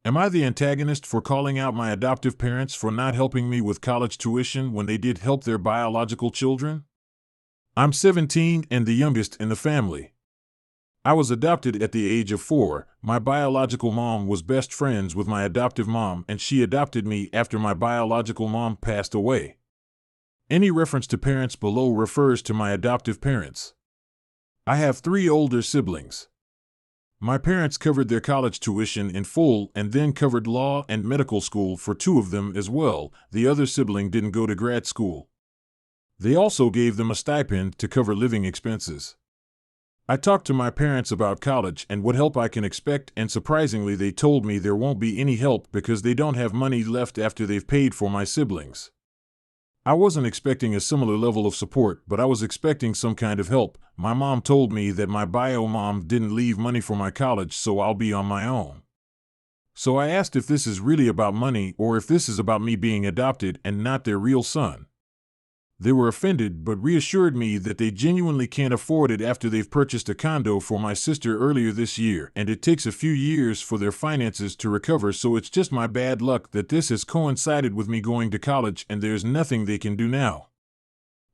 Am I the antagonist for calling out my adoptive parents for not helping me with college tuition when they did help their biological children? I'm 17 and the youngest in the family. I was adopted at the age of 4. My biological mom was best friends with my adoptive mom, and she adopted me after my biological mom passed away. Any reference to parents below refers to my adoptive parents. I have 3 older siblings. My parents covered their college tuition in full and then covered law and medical school for 2 of them as well. The other sibling didn't go to grad school. They also gave them a stipend to cover living expenses. I talked to my parents about college and what help I can expect, and surprisingly they told me there won't be any help because they don't have money left after they've paid for my siblings. I wasn't expecting a similar level of support, but I was expecting some kind of help. My mom told me that my bio mom didn't leave money for my college, so I'll be on my own. So I asked if this is really about money or if this is about me being adopted and not their real son. They were offended but reassured me that they genuinely can't afford it after they've purchased a condo for my sister earlier this year, and it takes a few years for their finances to recover, so it's just my bad luck that this has coincided with me going to college and there's nothing they can do now.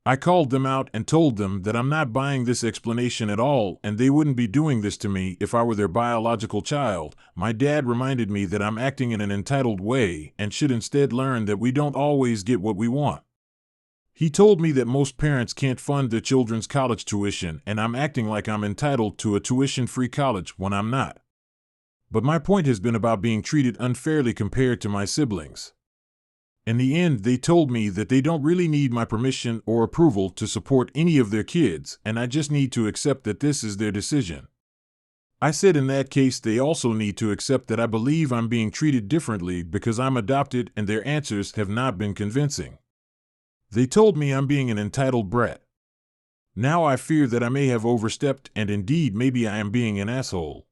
I called them out and told them that I'm not buying this explanation at all, and they wouldn't be doing this to me if I were their biological child. My dad reminded me that I'm acting in an entitled way and should instead learn that we don't always get what we want. He told me that most parents can't fund their children's college tuition, and I'm acting like I'm entitled to a tuition-free college when I'm not. But my point has been about being treated unfairly compared to my siblings. In the end, they told me that they don't really need my permission or approval to support any of their kids, and I just need to accept that this is their decision. I said in that case they also need to accept that I believe I'm being treated differently because I'm adopted, and their answers have not been convincing. They told me I'm being an entitled brat. Now I fear that I may have overstepped, and indeed maybe I am being an asshole.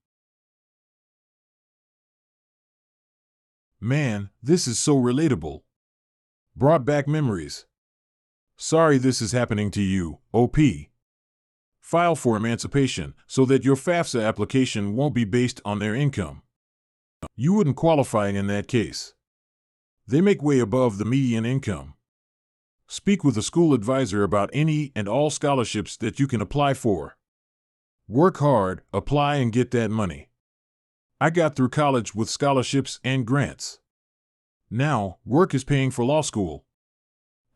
Man, this is so relatable. Brought back memories. Sorry this is happening to you, OP. File for emancipation so that your FAFSA application won't be based on their income. You wouldn't qualify in that case. They make way above the median income. Speak with a school advisor about any and all scholarships that you can apply for. Work hard, apply, and get that money. I got through college with scholarships and grants. Now, work is paying for law school.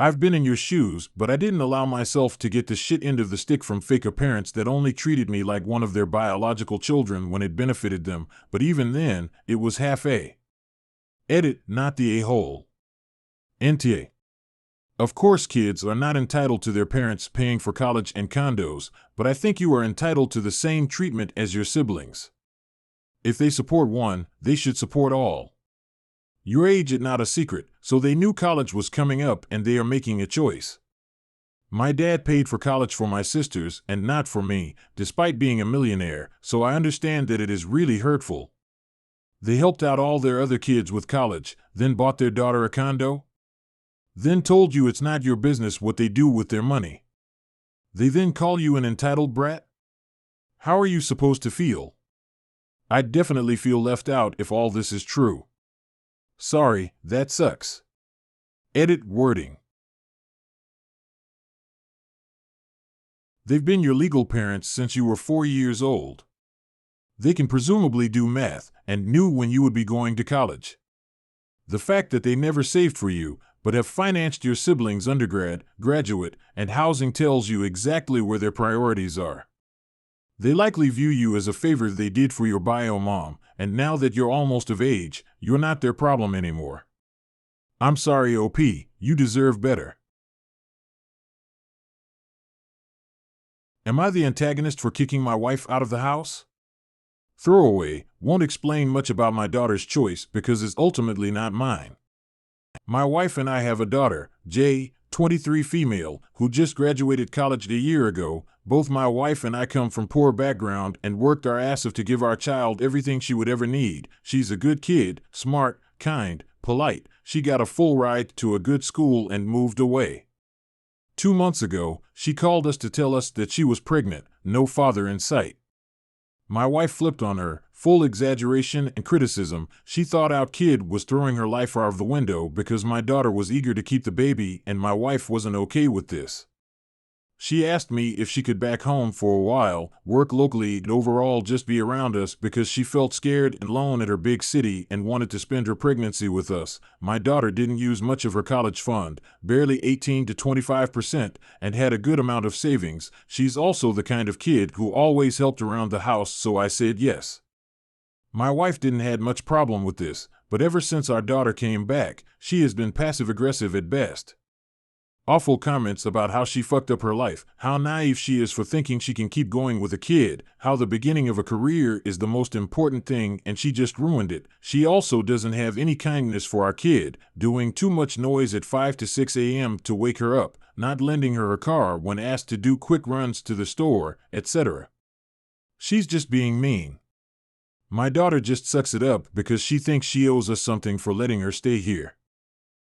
I've been in your shoes, but I didn't allow myself to get the shit end of the stick from faker parents that only treated me like one of their biological children when it benefited them, but even then, it was half-a. Edit, not the a-hole. NTA. Of course, kids are not entitled to their parents paying for college and condos, but I think you are entitled to the same treatment as your siblings. If they support one, they should support all. Your age is not a secret, so they knew college was coming up and they are making a choice. My dad paid for college for my sisters and not for me, despite being a millionaire, so I understand that it is really hurtful. They helped out all their other kids with college, then bought their daughter a condo? Then told you it's not your business what they do with their money. They then call you an entitled brat? How are you supposed to feel? I'd definitely feel left out if all this is true. Sorry, that sucks. Edit wording. They've been your legal parents since you were 4 years old. They can presumably do math and knew when you would be going to college. The fact that they never saved for you, but have financed your siblings' undergrad, graduate, and housing tells you exactly where their priorities are. They likely view you as a favor they did for your bio mom, and now that you're almost of age, you're not their problem anymore. I'm sorry, OP, you deserve better. Am I the antagonist for kicking my wife out of the house? Throwaway, won't explain much about my daughter's choice because it's ultimately not mine. My wife and I have a daughter, Jay, 23 female, who just graduated college a year ago. Both my wife and I come from poor background and worked our ass off to give our child everything she would ever need. She's a good kid, smart, kind, polite. She got a full ride to a good school and moved away. 2 months ago, she called us to tell us that she was pregnant, no father in sight. My wife flipped on her, Full exaggeration and criticism, she thought our kid was throwing her life out of the window because my daughter was eager to keep the baby and my wife wasn't okay with this. She asked me if she could back home for a while, work locally, and overall just be around us because she felt scared and alone at her big city and wanted to spend her pregnancy with us. My daughter didn't use much of her college fund, barely 18 to 25%, and had a good amount of savings. She's also the kind of kid who always helped around the house, so I said yes. My wife didn't have much problem with this, but ever since our daughter came back, she has been passive-aggressive at best. Awful comments about how she fucked up her life, how naive she is for thinking she can keep going with a kid, how the beginning of a career is the most important thing and she just ruined it. She also doesn't have any kindness for our kid, doing too much noise at 5 to 6 a.m. to wake her up, not lending her a car when asked to do quick runs to the store, etc. She's just being mean. My daughter just sucks it up because she thinks she owes us something for letting her stay here.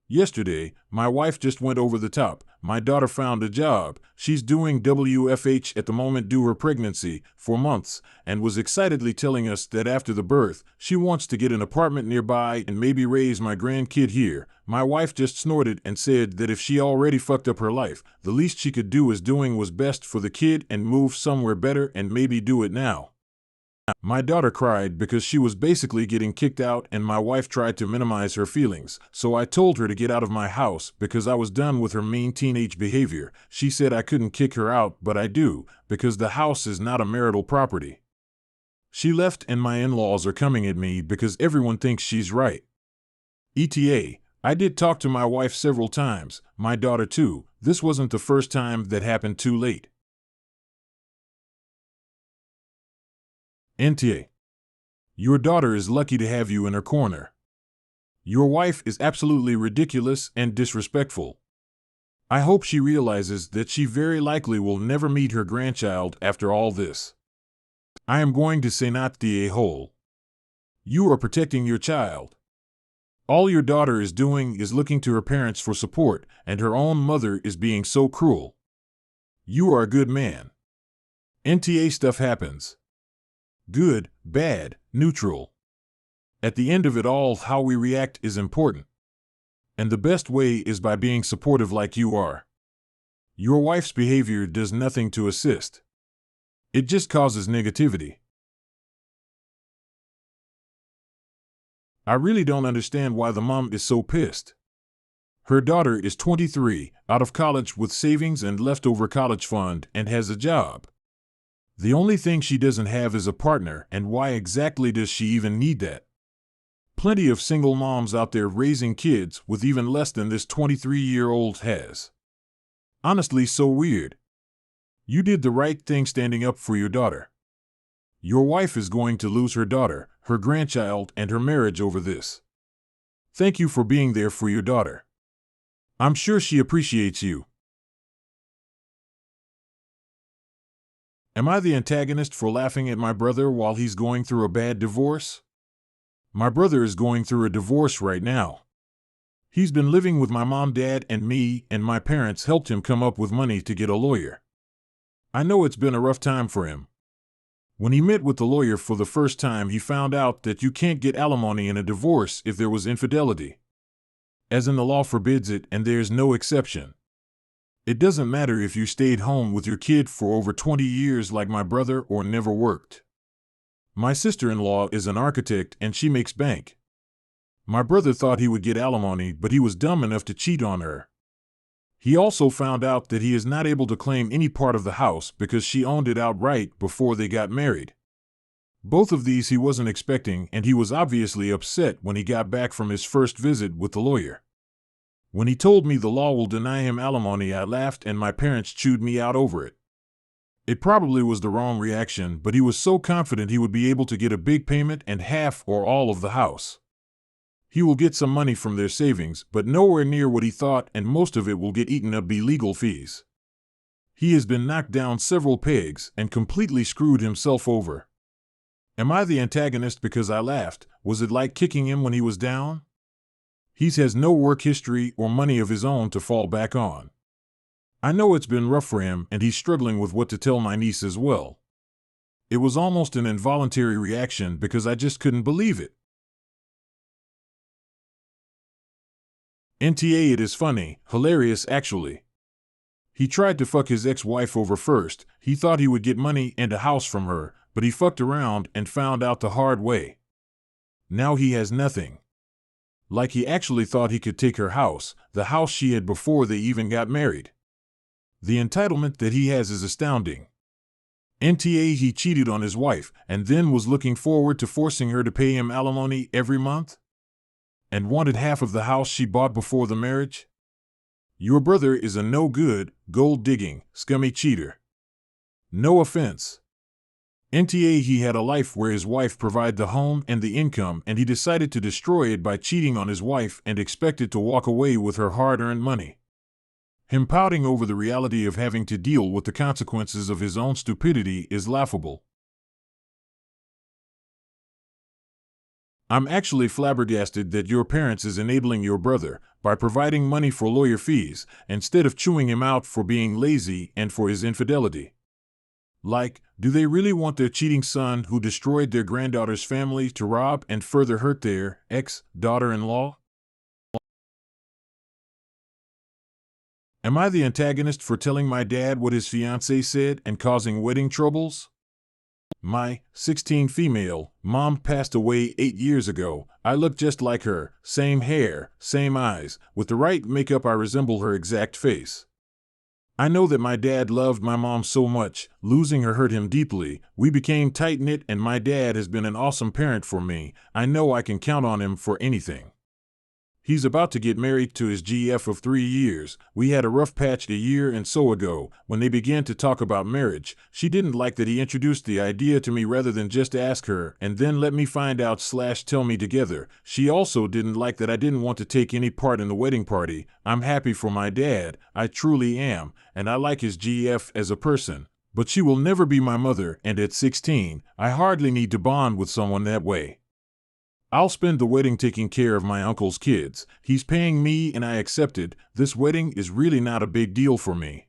Yesterday, my wife just went over the top. My daughter found a job. She's doing WFH at the moment due her pregnancy, for months, and was excitedly telling us that after the birth, she wants to get an apartment nearby and maybe raise my grandkid here. My wife just snorted and said that if she already fucked up her life, the least she could do is doing what's best for the kid and move somewhere better and maybe do it now. My daughter cried because she was basically getting kicked out and my wife tried to minimize her feelings, so I told her to get out of my house because I was done with her mean teenage behavior. She said I couldn't kick her out, but I do, because the house is not a marital property. She left and my in-laws are coming at me because everyone thinks she's right. ETA, I did talk to my wife several times, my daughter too. This wasn't the first time that happened too late. NTA. Your daughter is lucky to have you in her corner. Your wife is absolutely ridiculous and disrespectful. I hope she realizes that she very likely will never meet her grandchild after all this. I am going to say not the a-hole. You are protecting your child. All your daughter is doing is looking to her parents for support, and her own mother is being so cruel. You are a good man. NTA stuff happens. Good, bad, neutral. At the end of it all, how we react is important. And the best way is by being supportive like you are. Your wife's behavior does nothing to assist. It just causes negativity. I really don't understand why the mom is so pissed. Her daughter is 23, out of college with savings and leftover college fund, and has a job. The only thing she doesn't have is a partner, and why exactly does she even need that? Plenty of single moms out there raising kids with even less than this 23-year-old has. Honestly, so weird. You did the right thing standing up for your daughter. Your wife is going to lose her daughter, her grandchild, and her marriage over this. Thank you for being there for your daughter. I'm sure she appreciates you. Am I the antagonist for laughing at my brother while he's going through a bad divorce? My brother is going through a divorce right now. He's been living with my mom, dad, and me, and my parents helped him come up with money to get a lawyer. I know it's been a rough time for him. When he met with the lawyer for the first time, he found out that you can't get alimony in a divorce if there was infidelity. As in, the law forbids it, and there's no exception. It doesn't matter if you stayed home with your kid for over 20 years like my brother or never worked. My sister-in-law is an architect and she makes bank. My brother thought he would get alimony, but he was dumb enough to cheat on her. He also found out that he is not able to claim any part of the house because she owned it outright before they got married. Both of these he wasn't expecting, and he was obviously upset when he got back from his first visit with the lawyer. When he told me the law will deny him alimony, I laughed and my parents chewed me out over it. It probably was the wrong reaction, but he was so confident he would be able to get a big payment and half or all of the house. He will get some money from their savings, but nowhere near what he thought, and most of it will get eaten up by legal fees. He has been knocked down several pegs and completely screwed himself over. Am I the antagonist because I laughed? Was it like kicking him when he was down? He has no work history or money of his own to fall back on. I know it's been rough for him, and he's struggling with what to tell my niece as well. It was almost an involuntary reaction because I just couldn't believe it. NTA, it is funny, hilarious actually. He tried to fuck his ex-wife over first. He thought he would get money and a house from her, but he fucked around and found out the hard way. Now he has nothing. Like he actually thought he could take her house, the house she had before they even got married. The entitlement that he has is astounding. NTA, he cheated on his wife and then was looking forward to forcing her to pay him alimony every month? And wanted half of the house she bought before the marriage? Your brother is a no-good, gold-digging, scummy cheater. No offense. NTA, he had a life where his wife provided the home and the income, and he decided to destroy it by cheating on his wife and expected to walk away with her hard-earned money. Him pouting over the reality of having to deal with the consequences of his own stupidity is laughable. I'm actually flabbergasted that your parents is enabling your brother by providing money for lawyer fees instead of chewing him out for being lazy and for his infidelity. Like, do they really want their cheating son who destroyed their granddaughter's family to rob and further hurt their ex-daughter-in-law? Am I the antagonist for telling my dad what his fiancé said and causing wedding troubles? My 16 female mom passed away 8 years ago. I look just like her, same hair, same eyes. With the right makeup I resemble her exact face. I know that my dad loved my mom so much, losing her hurt him deeply. We became tight-knit and my dad has been an awesome parent for me. I know I can count on him for anything. He's about to get married to his GF of 3 years. We had a rough patch a year and so ago. When they began to talk about marriage, she didn't like that he introduced the idea to me rather than just ask her and then let me find out / tell me together. She also didn't like that I didn't want to take any part in the wedding party. I'm happy for my dad, I truly am, and I like his GF as a person. But she will never be my mother, and at 16, I hardly need to bond with someone that way. I'll spend the wedding taking care of my uncle's kids. He's paying me and I accepted. This wedding is really not a big deal for me.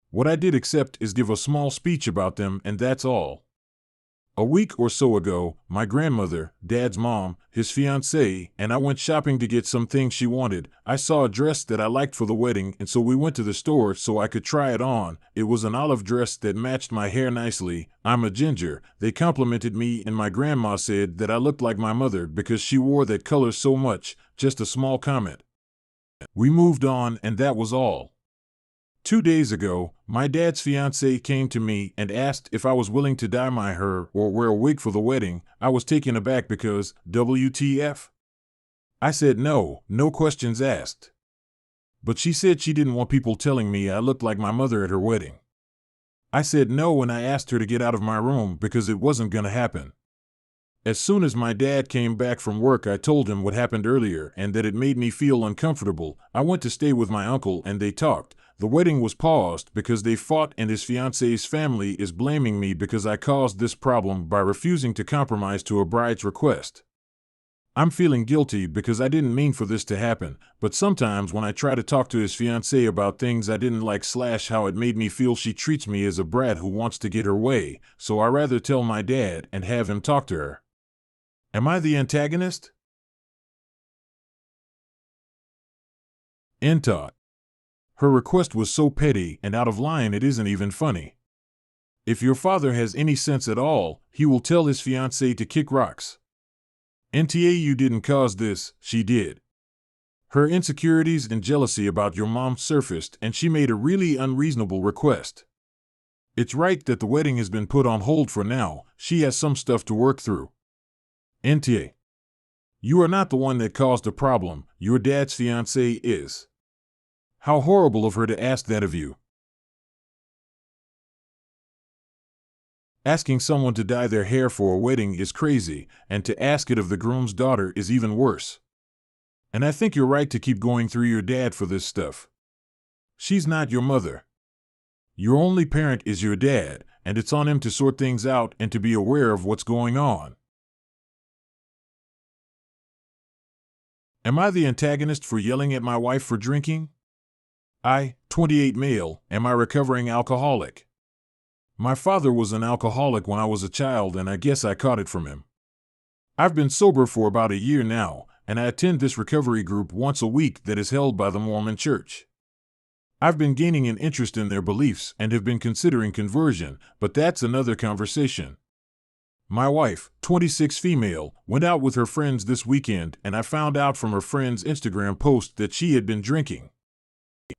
What I did accept is give a small speech about them, and that's all. A week or so ago, my grandmother, Dad's mom, his fiancé, and I went shopping to get some things she wanted. I saw a dress that I liked for the wedding, and so we went to the store so I could try it on. It was an olive dress that matched my hair nicely. I'm a ginger. They complimented me, and my grandma said that I looked like my mother because she wore that color so much. Just a small comment. We moved on, and that was all. 2 days ago, my dad's fiancé came to me and asked if I was willing to dye my hair or wear a wig for the wedding. I was taken aback because, WTF? I said no questions asked. But she said she didn't want people telling me I looked like my mother at her wedding. I said no and I asked her to get out of my room because it wasn't gonna happen. As soon as my dad came back from work, I told him what happened earlier and that it made me feel uncomfortable. I went to stay with my uncle and they talked. The wedding was paused because they fought and his fiancé's family is blaming me because I caused this problem by refusing to compromise to a bride's request. I'm feeling guilty because I didn't mean for this to happen, but sometimes when I try to talk to his fiancé about things I didn't like / how it made me feel, she treats me as a brat who wants to get her way, so I rather tell my dad and have him talk to her. Am I the antagonist? Toad. Her request was so petty and out of line it isn't even funny. If your father has any sense at all, he will tell his fiancé to kick rocks. NTA, you didn't cause this, she did. Her insecurities and jealousy about your mom surfaced and she made a really unreasonable request. It's right that the wedding has been put on hold for now. She has some stuff to work through. NTA. You are not the one that caused the problem. Your dad's fiancé is. How horrible of her to ask that of you. Asking someone to dye their hair for a wedding is crazy, and to ask it of the groom's daughter is even worse. And I think you're right to keep going through your dad for this stuff. She's not your mother. Your only parent is your dad, and it's on him to sort things out and to be aware of what's going on. Am I the antagonist for yelling at my wife for drinking? I, 28 male, am I recovering alcoholic? My father was an alcoholic when I was a child, and I guess I caught it from him. I've been sober for about a year now, and I attend this recovery group once a week that is held by the Mormon Church. I've been gaining an interest in their beliefs and have been considering conversion, but that's another conversation. My wife, 26 female, went out with her friends this weekend, and I found out from her friend's Instagram post that she had been drinking.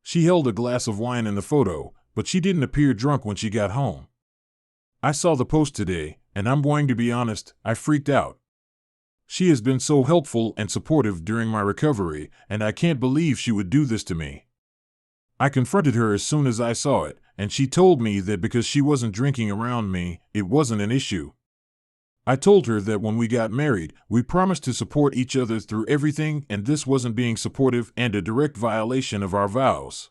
She held a glass of wine in the photo, but she didn't appear drunk when she got home. I saw the post today, and I'm going to be honest, I freaked out. She has been so helpful and supportive during my recovery, and I can't believe she would do this to me. I confronted her as soon as I saw it, and she told me that because she wasn't drinking around me, it wasn't an issue. I told her that when we got married, we promised to support each other through everything, and this wasn't being supportive and a direct violation of our vows.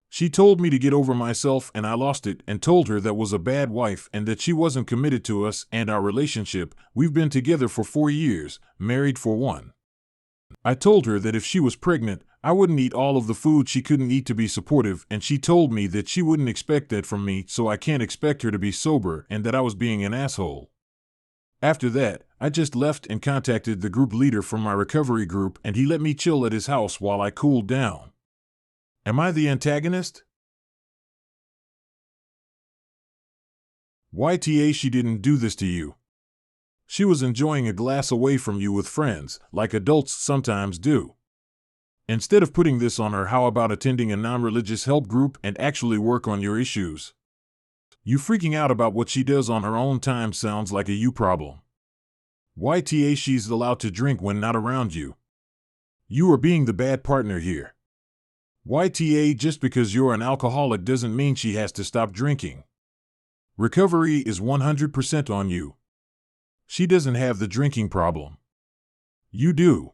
She told me to get over myself, and I lost it, and told her that was a bad wife and that she wasn't committed to us and our relationship. We've been together for 4 years, married for 1. I told her that if she was pregnant, I wouldn't eat all of the food she couldn't eat to be supportive, and she told me that she wouldn't expect that from me, so I can't expect her to be sober, and that I was being an asshole. After that, I just left and contacted the group leader from my recovery group, and he let me chill at his house while I cooled down. Am I the antagonist? YTA, she didn't do this to you. She was enjoying a glass away from you with friends, like adults sometimes do. Instead of putting this on her, how about attending a non-religious help group and actually work on your issues? You freaking out about what she does on her own time sounds like a you problem. YTA, she's allowed to drink when not around you. You are being the bad partner here. YTA, just because you're an alcoholic doesn't mean she has to stop drinking. Recovery is 100% on you. She doesn't have the drinking problem. You do.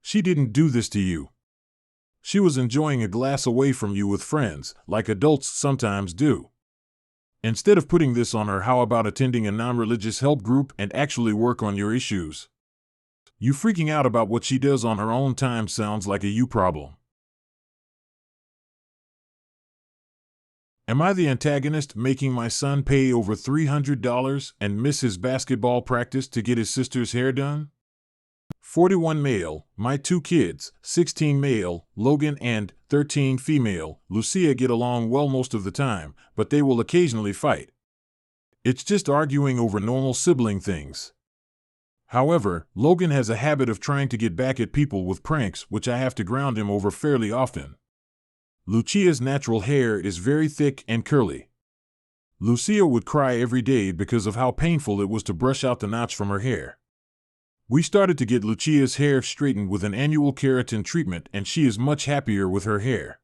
She didn't do this to you. She was enjoying a glass away from you with friends, like adults sometimes do. Instead of putting this on her, how about attending a non-religious help group and actually work on your issues? You freaking out about what she does on her own time sounds like a you problem. Am I the antagonist, making my son pay over $300 and miss his basketball practice to get his sister's hair done? 41 male, my 2 kids, 16 male, Logan, and 13 female, Lucia, get along well most of the time, but they will occasionally fight. It's just arguing over normal sibling things. However, Logan has a habit of trying to get back at people with pranks, which I have to ground him over fairly often. Lucia's natural hair is very thick and curly. Lucia would cry every day because of how painful it was to brush out the knots from her hair. We started to get Lucia's hair straightened with an annual keratin treatment, and she is much happier with her hair.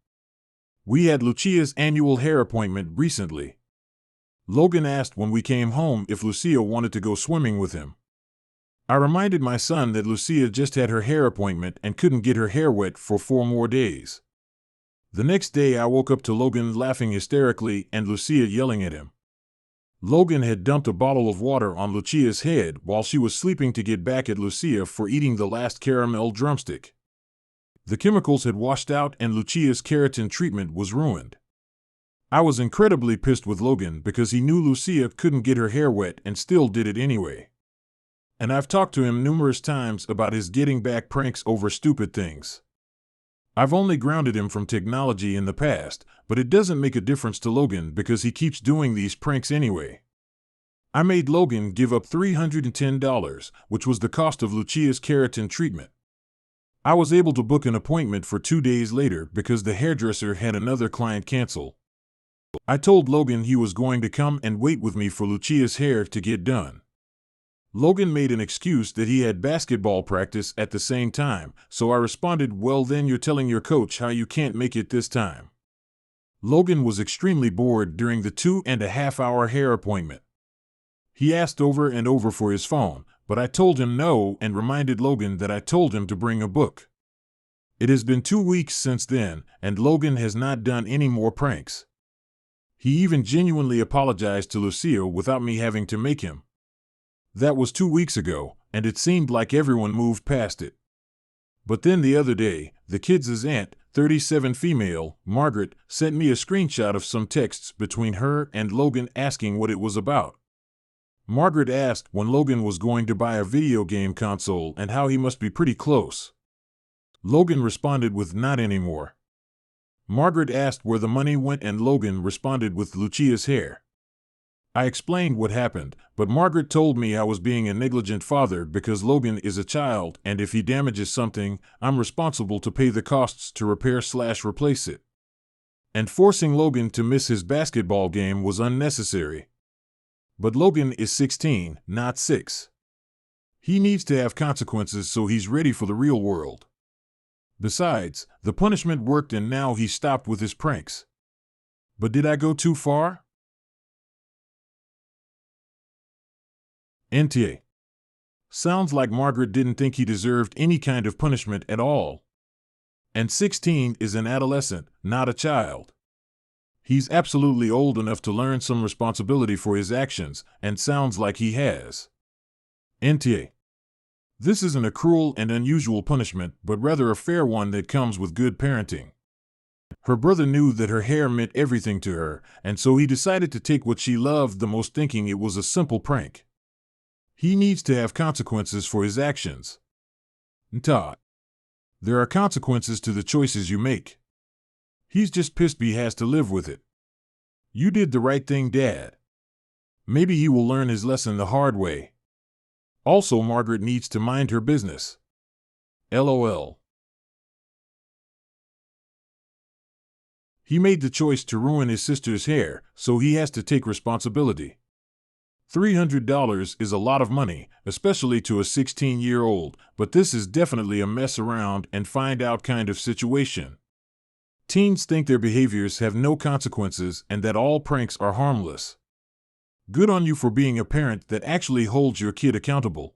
We had Lucia's annual hair appointment recently. Logan asked when we came home if Lucia wanted to go swimming with him. I reminded my son that Lucia just had her hair appointment and couldn't get her hair wet for 4 more days. The next day I woke up to Logan laughing hysterically and Lucia yelling at him. Logan had dumped a bottle of water on Lucia's head while she was sleeping to get back at Lucia for eating the last caramel drumstick. The chemicals had washed out and Lucia's keratin treatment was ruined. I was incredibly pissed with Logan because he knew Lucia couldn't get her hair wet and still did it anyway. And I've talked to him numerous times about his getting back pranks over stupid things. I've only grounded him from technology in the past, but it doesn't make a difference to Logan because he keeps doing these pranks anyway. I made Logan give up $310, which was the cost of Lucia's keratin treatment. I was able to book an appointment for 2 days later because the hairdresser had another client cancel. I told Logan he was going to come and wait with me for Lucia's hair to get done. Logan made an excuse that he had basketball practice at the same time, so I responded, "Well, then you're telling your coach how you can't make it this time." Logan was extremely bored during the 2.5-hour hair appointment. He asked over and over for his phone, but I told him no and reminded Logan that I told him to bring a book. It has been 2 weeks since then, and Logan has not done any more pranks. He even genuinely apologized to Lucia without me having to make him. That was 2 weeks ago, and it seemed like everyone moved past it. But then the other day, the kids' aunt, 37 female, Margaret, sent me a screenshot of some texts between her and Logan asking what it was about. Margaret asked when Logan was going to buy a video game console and how he must be pretty close. Logan responded with not anymore. Margaret asked where the money went and Logan responded with Lucia's hair. I explained what happened, but Margaret told me I was being a negligent father because Logan is a child and if he damages something, I'm responsible to pay the costs to repair/replace it. And forcing Logan to miss his basketball game was unnecessary. But Logan is 16, not 6. He needs to have consequences so he's ready for the real world. Besides, the punishment worked and now he's stopped with his pranks. But did I go too far? NTA. Sounds like Margaret didn't think he deserved any kind of punishment at all. And 16 is an adolescent, not a child. He's absolutely old enough to learn some responsibility for his actions, and sounds like he has. NTA. This isn't a cruel and unusual punishment, but rather a fair one that comes with good parenting. Her brother knew that her hair meant everything to her, and so he decided to take what she loved the most, thinking it was a simple prank. He needs to have consequences for his actions. Todd. There are consequences to the choices you make. He's just pissed he has to live with it. You did the right thing, Dad. Maybe he will learn his lesson the hard way. Also, Margaret needs to mind her business. LOL. He made the choice to ruin his sister's hair, so he has to take responsibility. $300 is a lot of money, especially to a 16-year-old, but this is definitely a mess around and find out kind of situation. Teens think their behaviors have no consequences and that all pranks are harmless. Good on you for being a parent that actually holds your kid accountable.